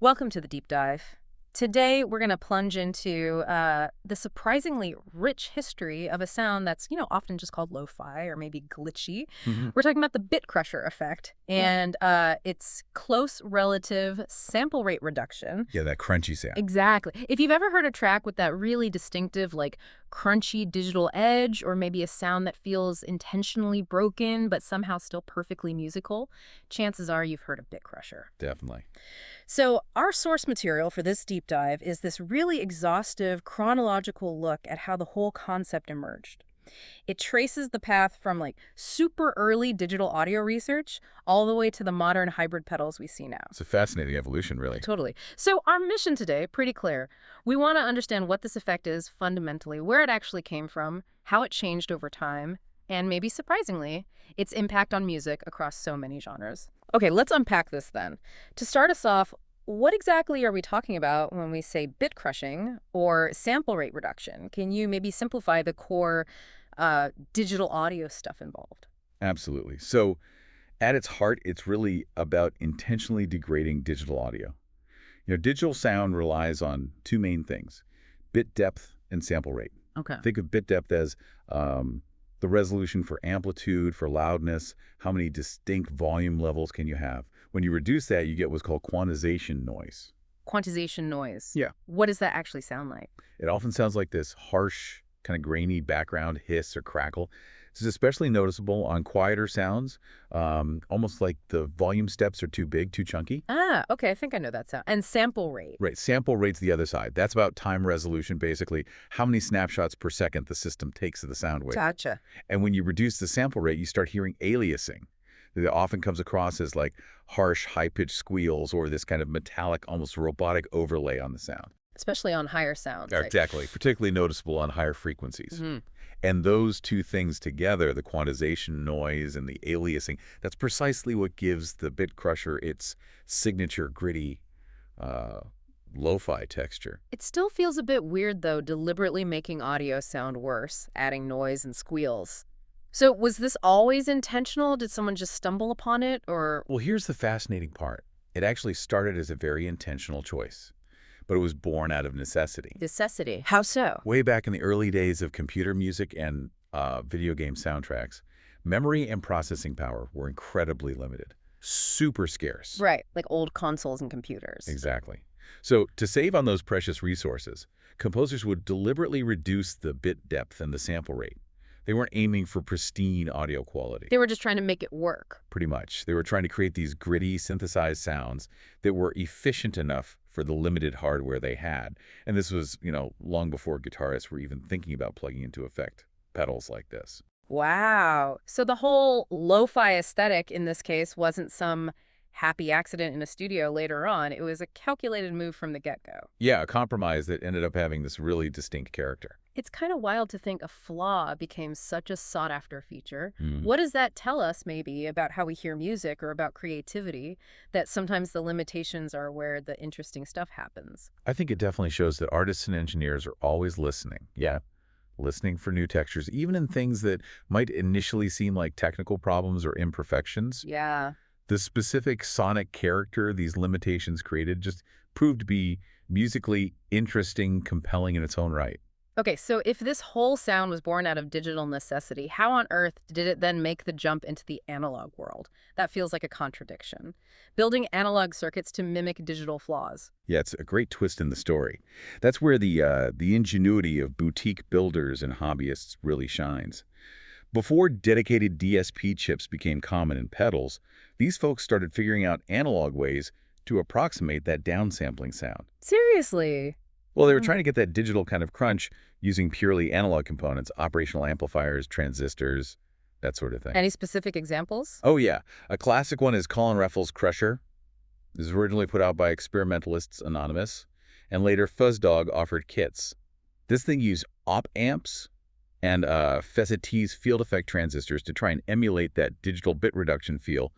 Welcome to the deep dive. Today, we're going to plunge into the surprisingly rich history of a sound that's, often just called lo-fi or maybe glitchy. Mhm. We're talking about the Bitcrusher effect Oh. and its close relative sample rate reduction. Yeah, that crunchy sound. Exactly. If you've ever heard a track with that really distinctive, like crunchy digital edge, or maybe a sound that feels intentionally broken but somehow still perfectly musical, chances are you've heard of Bitcrusher. Definitely. So, our source material for this deep dive is this really exhaustive chronological look at how the whole concept emerged. It traces the path from like super early digital audio research all the way to the modern hybrid pedals we see now. It's a fascinating evolution, really. Totally. So, our mission today, pretty clear. We want to understand what this effect is fundamentally, where it actually came from, how it changed over time, and maybe surprisingly, its impact on music across so many genres. Okay, let's unpack this then. To start us off, what exactly are we talking about when we say bit crushing or sample rate reduction? Can you maybe simplify the core digital audio stuff involved? Absolutely. So, at its heart, it's really about intentionally degrading digital audio. Digital sound relies on two main things: bit depth and sample rate. Okay. Think of bit depth as the resolution for amplitude, for loudness, how many distinct volume levels can you have. When you reduce that, you get what's called quantization noise. Quantization noise. Yeah. What does that actually sound like? It often sounds like this harsh, kind of grainy background hiss or crackle. This is especially noticeable on quieter sounds, almost like the volume steps are too big, too chunky. Ah, okay, I think I know that sound. And sample rate. Right, sample rate's the other side. That's about time resolution, basically, how many snapshots per second the system takes of the sound wave. Gotcha. And when you reduce the sample rate, you start hearing aliasing. That often comes across as like harsh, high-pitched squeals or this kind of metallic, almost robotic overlay on the sound. Especially on higher sounds. Exactly, particularly noticeable on higher frequencies. Mhm. And those two things together, the quantization noise and the aliasing, that's precisely what gives the Bitcrusher its signature gritty uh, lo-fi texture. It still feels a bit weird, though, deliberately making audio sound worse, adding noise and squeals. So, was this always intentional? Did someone just stumble upon it, or? Well, here's the fascinating part. It actually started as a very intentional choice, but it was born out of necessity. Necessity. How so? Way back in the early days of computer music and video game soundtracks, memory and processing power were incredibly limited, super scarce. Right, like old consoles and computers. Exactly. So to save on those precious resources, composers would deliberately reduce the bit depth and the sample rate. They weren't aiming for pristine audio quality. They were just trying to make it work. Pretty much. They were trying to create these gritty, synthesized sounds that were efficient enough for the limited hardware they had. And this was, long before guitarists were even thinking about plugging into effect pedals like this. Wow. So the whole lo-fi aesthetic in this case wasn't some happy accident in a studio later on. It was a calculated move from the get-go. Yeah, a compromise that ended up having this really distinct character. It's kind of wild to think a flaw became such a sought-after feature. Mm. What does that tell us, maybe, about how we hear music or about creativity, that sometimes the limitations are where the interesting stuff happens? I think it definitely shows that artists and engineers are always listening. Yeah, listening for new textures, even in things that might initially seem like technical problems or imperfections. Yeah. The specific sonic character these limitations created just proved to be musically interesting, compelling in its own right. Okay, so if this whole sound was born out of digital necessity, how on earth did it then make the jump into the analog world? That feels like a contradiction. Building analog circuits to mimic digital flaws. Yeah, it's a great twist in the story. That's where the ingenuity of boutique builders and hobbyists really shines. Before dedicated DSP chips became common in pedals, these folks started figuring out analog ways to approximate that downsampling sound. Seriously? Well, they were Mm. trying to get that digital kind of crunch using purely analog components, operational amplifiers, transistors, that sort of thing. Any specific examples? Oh, yeah. A classic one is Colin Reffels' Crusher. This was originally put out by Experimentalists Anonymous, and later FuzzDog offered kits. This thing used op amps and Fezzities field effect transistors to try and emulate that digital bit reduction feel,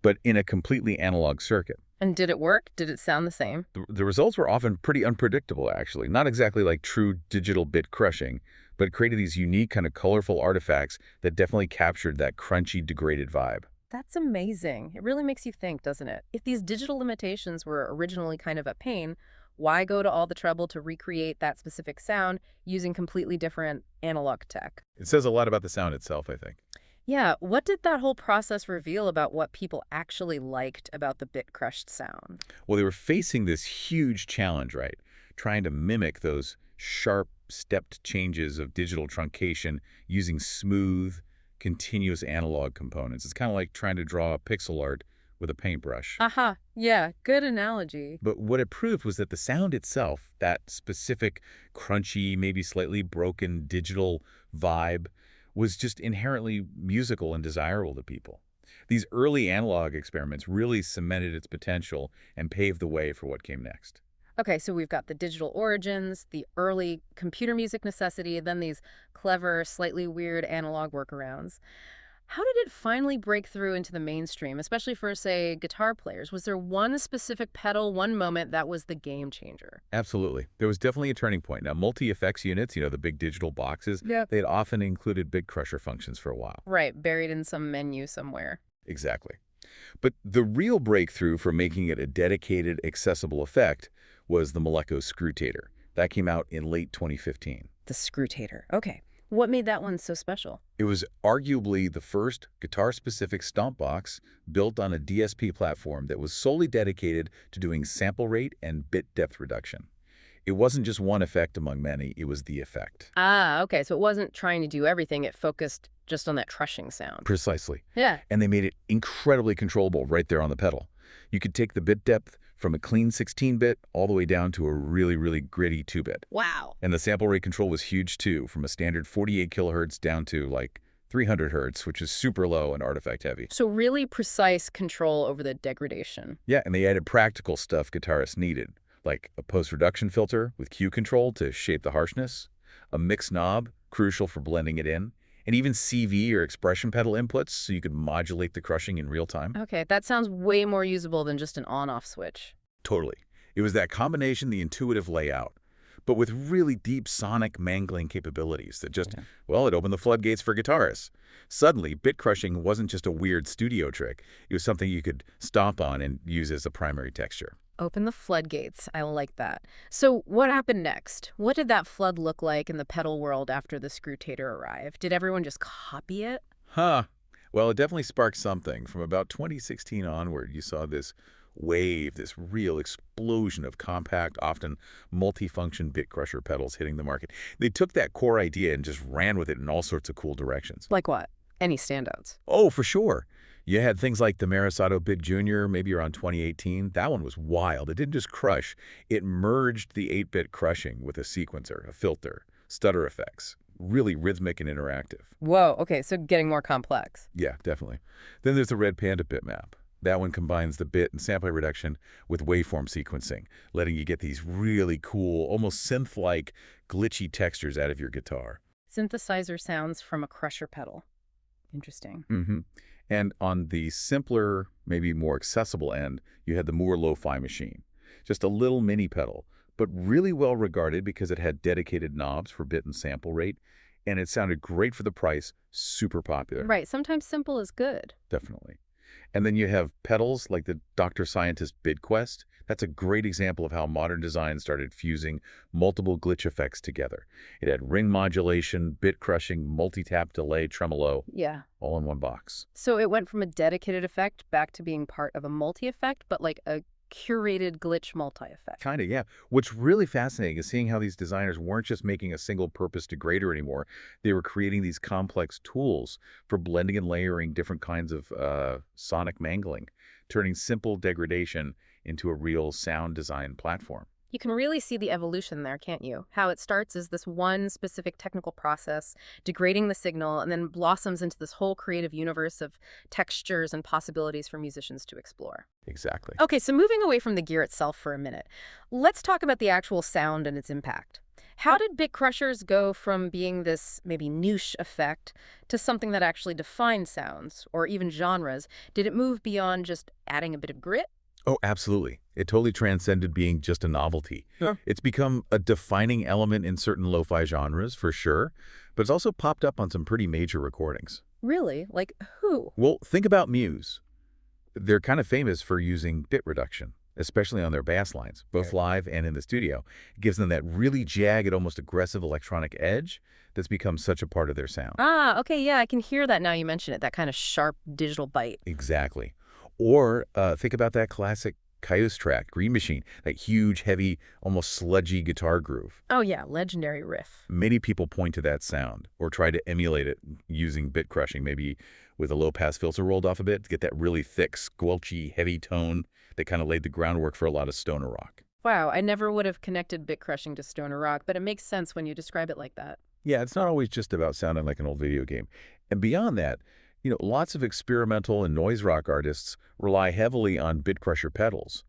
but in a completely analog circuit. And did it work? Did it sound the same? The results were often pretty unpredictable, actually. Not exactly like true digital bit crushing, but created these unique kind of colorful artifacts that definitely captured that crunchy, degraded vibe. That's amazing. It really makes you think, doesn't it? If these digital limitations were originally kind of a pain, why go to all the trouble to recreate that specific sound using completely different analog tech? It says a lot about the sound itself, I think. Yeah, what did that whole process reveal about what people actually liked about the bit crushed sound? Well, they were facing this huge challenge, right? Trying to mimic those sharp, stepped changes of digital truncation using smooth, continuous analog components. It's kind of like trying to draw a pixel art with a paintbrush. Aha, yeah, good analogy. But what it proved was that the sound itself, that specific crunchy, maybe slightly broken digital vibe, was just inherently musical and desirable to people. These early analog experiments really cemented its potential and paved the way for what came next. Okay, so we've got the digital origins, the early computer music necessity, then these clever, slightly weird analog workarounds. How did it finally break through into the mainstream, especially for, say, guitar players? Was there one specific pedal, one moment that was the game changer? Absolutely. There was definitely a turning point. Now, multi-effects units, the big digital boxes, Yep. they had often included Bitcrusher functions for a while. Right, buried in some menu somewhere. Exactly. But the real breakthrough for making it a dedicated, accessible effect was the Moleco Screwtator. That came out in late 2015. The Screwtator. Okay. What made that one so special? It was arguably the first guitar-specific stomp box built on a DSP platform that was solely dedicated to doing sample rate and bit depth reduction. It wasn't just one effect among many, it was the effect. Ah, okay. So it wasn't trying to do everything. It focused just on that crushing sound. Precisely. Yeah. And they made it incredibly controllable right there on the pedal. You could take the bit depth from a clean 16-bit all the way down to a really, really gritty 2-bit. Wow. And the sample rate control was huge too, from a standard 48 kilohertz down to like 300 hertz, which is super low and artifact heavy. So really precise control over the degradation. Yeah, and they added practical stuff guitarists needed, like a post-reduction filter with Q control to shape the harshness, a mix knob, crucial for blending it in, and even CV or expression pedal inputs so you could modulate the crushing in real time. Okay, that sounds way more usable than just an on-off switch. Totally. It was that combination, the intuitive layout, but with really deep sonic mangling capabilities that just, well, it opened the floodgates for guitarists. Suddenly, bit crushing wasn't just a weird studio trick. It was something you could stomp on and use as a primary texture. Open the floodgates. I like that. So what happened next? What did that flood look like in the pedal world after the Screwtator arrived? Did everyone just copy it? Huh. Well, it definitely sparked something. From about 2016 onward, you saw this wave, this real explosion of compact, often multifunction bit crusher pedals hitting the market. They took that core idea and just ran with it in all sorts of cool directions. Like what? Any standouts? Oh, for sure. You had things like the Marisato Big Junior, maybe around 2018. That one was wild. It didn't just crush. It merged the 8-bit crushing with a sequencer, a filter, stutter effects. Really rhythmic and interactive. Whoa, okay, so getting more complex. Yeah, definitely. Then there's the Red Panda bitmap. That one combines the bit and sample reduction with waveform sequencing, letting you get these really cool, almost synth-like, glitchy textures out of your guitar. Synthesizer sounds from a crusher pedal. Interesting. And on the simpler, maybe more accessible end, you had the Moore Lo-Fi machine. Just a little mini pedal, but really well regarded because it had dedicated knobs for bit and sample rate, and it sounded great for the price, super popular. Right, sometimes simple is good. Definitely. And then you have pedals like the Dr. Scientist BidQuest. That's a great example of how modern design started fusing multiple glitch effects together. It had ring modulation, bit crushing, multi-tap delay, tremolo, Yeah. all in one box. So it went from a dedicated effect back to being part of a multi-effect, but like a curated glitch multi-effect. Kind of, yeah. What's really fascinating is seeing how these designers weren't just making a single-purpose degrader anymore. They were creating these complex tools for blending and layering different kinds of sonic mangling, turning simple degradation into a real sound design platform. You can really see the evolution there, can't you? How it starts as this one specific technical process, degrading the signal, and then blossoms into this whole creative universe of textures and possibilities for musicians to explore. Exactly. Okay, so moving away from the gear itself for a minute, let's talk about the actual sound and its impact. How did bit crushers go from being this maybe niche effect to something that actually defined sounds or even genres? Did it move beyond just adding a bit of grit? Oh, absolutely. It totally transcended being just a novelty. Yeah. It's become a defining element in certain lo-fi genres, for sure, but it's also popped up on some pretty major recordings. Really? Like who? Well, think about Muse. They're kind of famous for using bit reduction, especially on their bass lines, both Okay. live and in the studio. It gives them that really jagged, almost aggressive electronic edge that's become such a part of their sound. Ah, okay, yeah, I can hear that now you mention it, that kind of sharp digital bite. Exactly. Or think about that classic Caius track, Green Machine, that huge, heavy, almost sludgy guitar groove. Oh yeah, legendary riff. Many people point to that sound or try to emulate it using bit crushing, maybe with a low-pass filter rolled off a bit to get that really thick, squelchy, heavy tone that kind of laid the groundwork for a lot of stoner rock. Wow, I never would have connected bit crushing to stoner rock, but it makes sense when you describe it like that. Yeah, it's not always just about sounding like an old video game. And beyond that, lots of experimental and noise rock artists rely heavily on Bitcrusher pedals.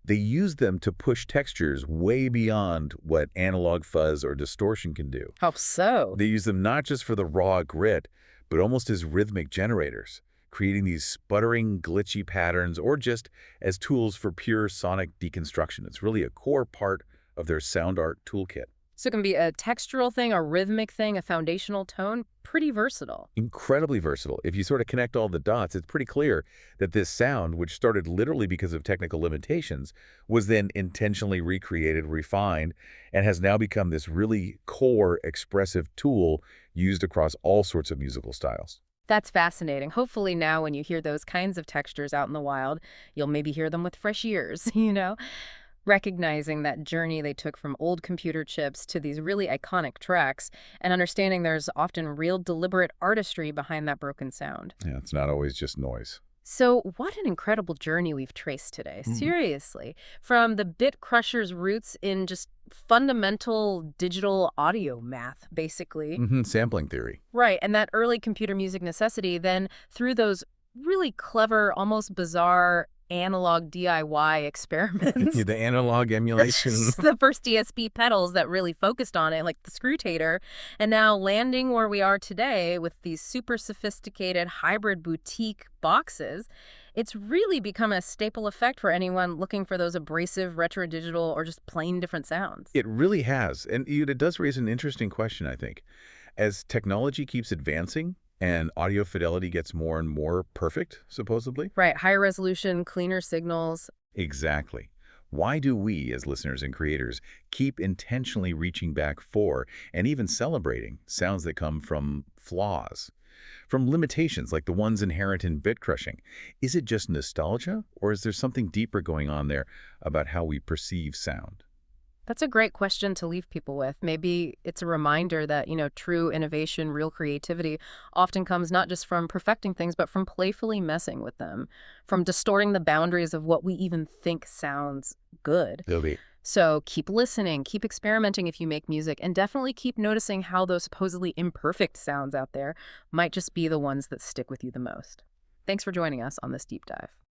They use them to push textures way beyond what analog fuzz or distortion can do. How so? They use them not just for the raw grit, but almost as rhythmic generators, creating these sputtering, glitchy patterns or just as tools for pure sonic deconstruction. It's really a core part of their sound art toolkit. So it can be a textural thing, a rhythmic thing, a foundational tone. Pretty versatile. Incredibly versatile. If you sort of connect all the dots, it's pretty clear that this sound, which started literally because of technical limitations, was then intentionally recreated, refined, and has now become this really core expressive tool used across all sorts of musical styles. That's fascinating. Hopefully now when you hear those kinds of textures out in the wild, you'll maybe hear them with fresh ears, Recognizing that journey they took from old computer chips to these really iconic tracks and understanding there's often real deliberate artistry behind that broken sound. Yeah, it's not always just noise. So, what an incredible journey we've traced today. Seriously. From the Bit Crusher's roots in just fundamental digital audio math, basically. Sampling theory. Right. And that early computer music necessity, then through those really clever, almost bizarre analog DIY experiments. The analog emulation. The first DSP pedals that really focused on it, like the Screwtator, and now landing where we are today with these super sophisticated hybrid boutique boxes, it's really become a staple effect for anyone looking for those abrasive retro digital or just plain different sounds. It really has. And it does raise an interesting question, I think. As technology keeps advancing and audio fidelity gets more and more perfect, supposedly. Right, higher resolution, cleaner signals. Exactly. Why do we, as listeners and creators, keep intentionally reaching back for and even celebrating sounds that come from flaws? From limitations like the ones inherent in bit crushing? Is it just nostalgia, or is there something deeper going on there about how we perceive sound? That's a great question to leave people with. Maybe it's a reminder that, true innovation, real creativity often comes not just from perfecting things, but from playfully messing with them, from distorting the boundaries of what we even think sounds good. There'll be. So keep listening, keep experimenting if you make music, and definitely keep noticing how those supposedly imperfect sounds out there might just be the ones that stick with you the most. Thanks for joining us on this deep dive.